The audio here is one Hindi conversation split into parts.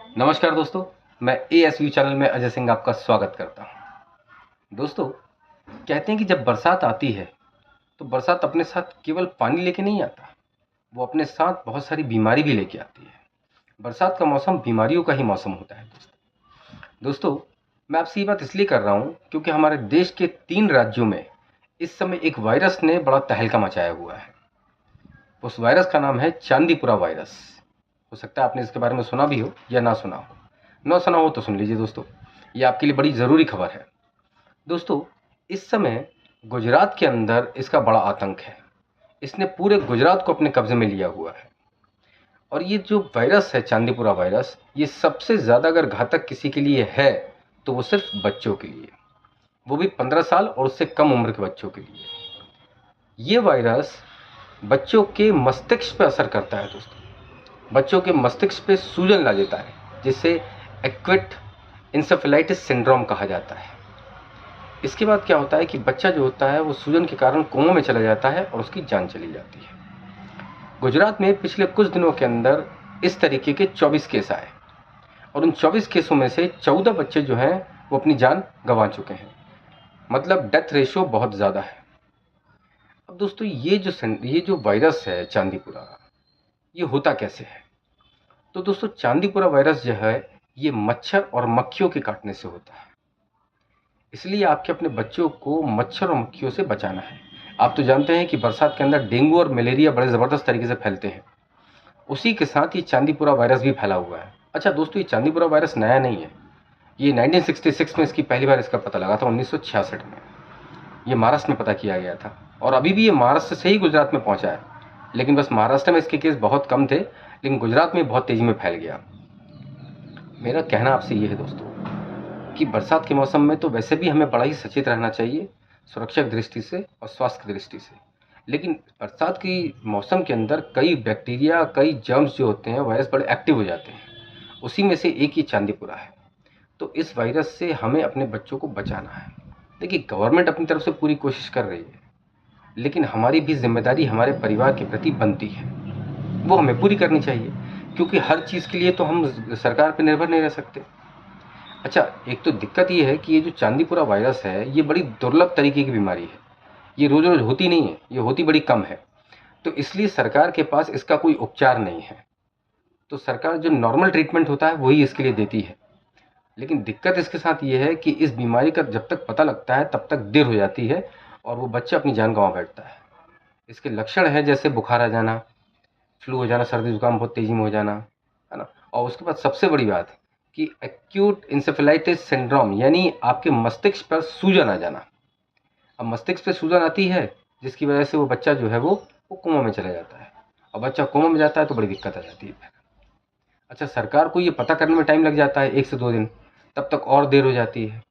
नमस्कार दोस्तों, मैं एएसवी चैनल में अजय सिंह आपका स्वागत करता हूं। दोस्तों, कहते हैं कि जब बरसात आती है तो बरसात अपने साथ केवल पानी लेके नहीं आता, वो अपने साथ बहुत सारी बीमारी भी लेके आती है। बरसात का मौसम बीमारियों का ही मौसम होता है दोस्तों, मैं आपसे ये बात इसलिए कर रहा हूँ क्योंकि हमारे देश के 3 राज्यों में इस समय एक वायरस ने बड़ा तहलका मचाया हुआ है। उस वायरस का नाम है चांदीपुरा वायरस। हो सकता है आपने इसके बारे में सुना भी हो या ना सुना हो। ना सुना हो तो सुन लीजिए दोस्तों, ये आपके लिए बड़ी ज़रूरी खबर है। दोस्तों, इस समय गुजरात के अंदर इसका बड़ा आतंक है। इसने पूरे गुजरात को अपने कब्जे में लिया हुआ है। और ये जो वायरस है चांदीपुरा वायरस, ये सबसे ज़्यादा अगर घातक किसी के लिए है तो वो सिर्फ बच्चों के लिए, वो भी 15 साल और उससे कम उम्र के बच्चों के लिए। ये वायरस बच्चों के मस्तिष्क पर असर करता है दोस्तों। बच्चों के मस्तिष्क पे सूजन ला देता है, जिसे एक्यूट इंसेफेलाइटिस सिंड्रोम कहा जाता है। इसके बाद क्या होता है कि बच्चा जो होता है वो सूजन के कारण कोमा में चला जाता है और उसकी जान चली जाती है। गुजरात में पिछले कुछ दिनों के अंदर इस तरीके के 24 केस आए और उन 24 केसों में से 14 बच्चे जो हैं वो अपनी जान गंवा चुके हैं। मतलब डेथ रेशियो बहुत ज़्यादा है। अब दोस्तों, ये जो वायरस है चांदीपुरा, ये होता कैसे है? तो दोस्तों, चांदीपुरा वायरस जो है ये मच्छर और मक्खियों के काटने से होता है। इसलिए आपके अपने बच्चों को मच्छर और मक्खियों से बचाना है। आप तो जानते हैं कि बरसात के अंदर डेंगू और मलेरिया बड़े ज़बरदस्त तरीके से फैलते हैं। उसी के साथ ये चांदीपुरा वायरस भी फैला हुआ है। अच्छा दोस्तों, ये चांदीपुरा वायरस नया नहीं है। ये 1966 में इसकी पहली बार इसका पता लगा था, 1966 में। ये महाराष्ट्र में पता किया गया था और अभी भी ये महाराष्ट्र से ही गुजरात में पहुंचा है। लेकिन बस महाराष्ट्र में इसके केस बहुत कम थे, लेकिन गुजरात में बहुत तेज़ी में फैल गया। मेरा कहना आपसे ये है दोस्तों कि बरसात के मौसम में तो वैसे भी हमें बड़ा ही सचेत रहना चाहिए, सुरक्षा की दृष्टि से और स्वास्थ्य की दृष्टि से। लेकिन बरसात की मौसम के अंदर कई बैक्टीरिया, कई जर्म्स जो होते हैं, वायरस बड़े एक्टिव हो जाते हैं। उसी में से एक ही चांदीपुरा है। तो इस वायरस से हमें अपने बच्चों को बचाना है। देखिए, गवर्नमेंट अपनी तरफ से पूरी कोशिश कर रही है, लेकिन हमारी भी जिम्मेदारी हमारे परिवार के प्रति बनती है, वो हमें पूरी करनी चाहिए, क्योंकि हर चीज़ के लिए तो हम सरकार पर निर्भर नहीं रह सकते। अच्छा, एक तो दिक्कत ये है कि ये जो चांदीपुरा वायरस है, ये बड़ी दुर्लभ तरीके की बीमारी है। ये रोज़ रोज़ होती नहीं है, ये होती बड़ी कम है। तो इसलिए सरकार के पास इसका कोई उपचार नहीं है। तो सरकार जो नॉर्मल ट्रीटमेंट होता है वही इसके लिए देती है। लेकिन दिक्कत इसके साथ ये है कि इस बीमारी का जब तक पता लगता है तब तक देर हो जाती है और वो बच्चा अपनी जान गंवा बैठता है। इसके लक्षण हैं जैसे बुखार आ जाना, फ्लू हो जाना, सर्दी जुकाम बहुत तेज़ी में हो जाना, है ना। और उसके बाद सबसे बड़ी बात कि एक्यूट इंसेफेलाइटिस सिंड्रोम, यानी आपके मस्तिष्क पर सूजन आ जाना। अब मस्तिष्क पे सूजन आती है जिसकी वजह से वो बच्चा जो है वो कोमा में चला जाता है और बच्चा कोमा में जाता है तो बड़ी दिक्कत आ जाती है। अच्छा, सरकार को ये पता करने में टाइम लग जाता है 1 से 2 दिन, तब तक और देर हो जाती है।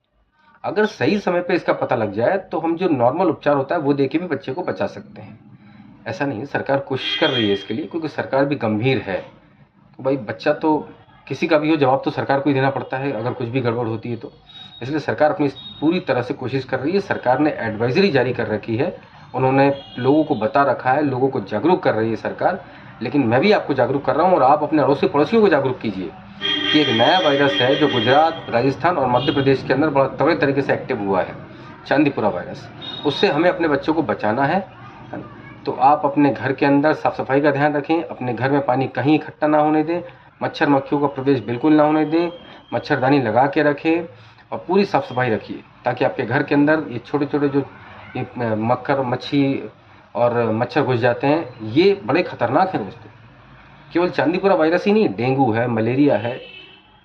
अगर सही समय पे इसका पता लग जाए तो हम जो नॉर्मल उपचार होता है वो दे के भी बच्चे को बचा सकते हैं। ऐसा नहीं है, सरकार कोशिश कर रही है इसके लिए, क्योंकि सरकार भी गंभीर है। तो भाई, बच्चा तो किसी का भी हो, जवाब तो सरकार को ही देना पड़ता है अगर कुछ भी गड़बड़ होती है तो। इसलिए सरकार अपनी पूरी तरह से कोशिश कर रही है। सरकार ने एडवाइजरी जारी कर रखी है, उन्होंने लोगों को बता रखा है, लोगों को जागरूक कर रही है सरकार। लेकिन मैं भी आपको जागरूक कर रहा हूँ और आप अपने अड़ोसी पड़ोसियों को जागरूक कीजिए कि एक नया वायरस है जो गुजरात, राजस्थान और मध्य प्रदेश के अंदर बड़ा तगड़े तरीके से एक्टिव हुआ है, चांदीपुरा वायरस। उससे हमें अपने बच्चों को बचाना है ना। तो आप अपने घर के अंदर साफ़ सफाई का ध्यान रखें, अपने घर में पानी कहीं इकट्ठा ना होने दें, मच्छर मक्खियों का प्रवेश बिल्कुल ना होने दें, मच्छरदानी लगा के रखें और पूरी साफ़ सफाई रखिए, ताकि आपके घर के अंदर ये छोटे छोटे जो ये मक्खर, मच्छी और मच्छर घुस जाते हैं, ये बड़े खतरनाक हैं दोस्तों। केवल चांदीपुरा वायरस ही नहीं, डेंगू है, मलेरिया है,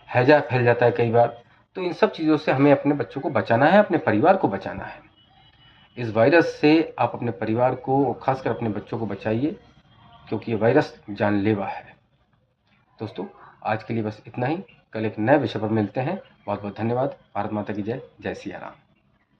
हैजा फैल जाता है कई बार। तो इन सब चीज़ों से हमें अपने बच्चों को बचाना है, अपने परिवार को बचाना है। इस वायरस से आप अपने परिवार को, खासकर अपने बच्चों को बचाइए, क्योंकि ये वायरस जानलेवा है। दोस्तों, आज के लिए बस इतना ही। कल एक नए विषय पर मिलते हैं। बहुत बहुत धन्यवाद। भारत माता की जय। जय सिया राम।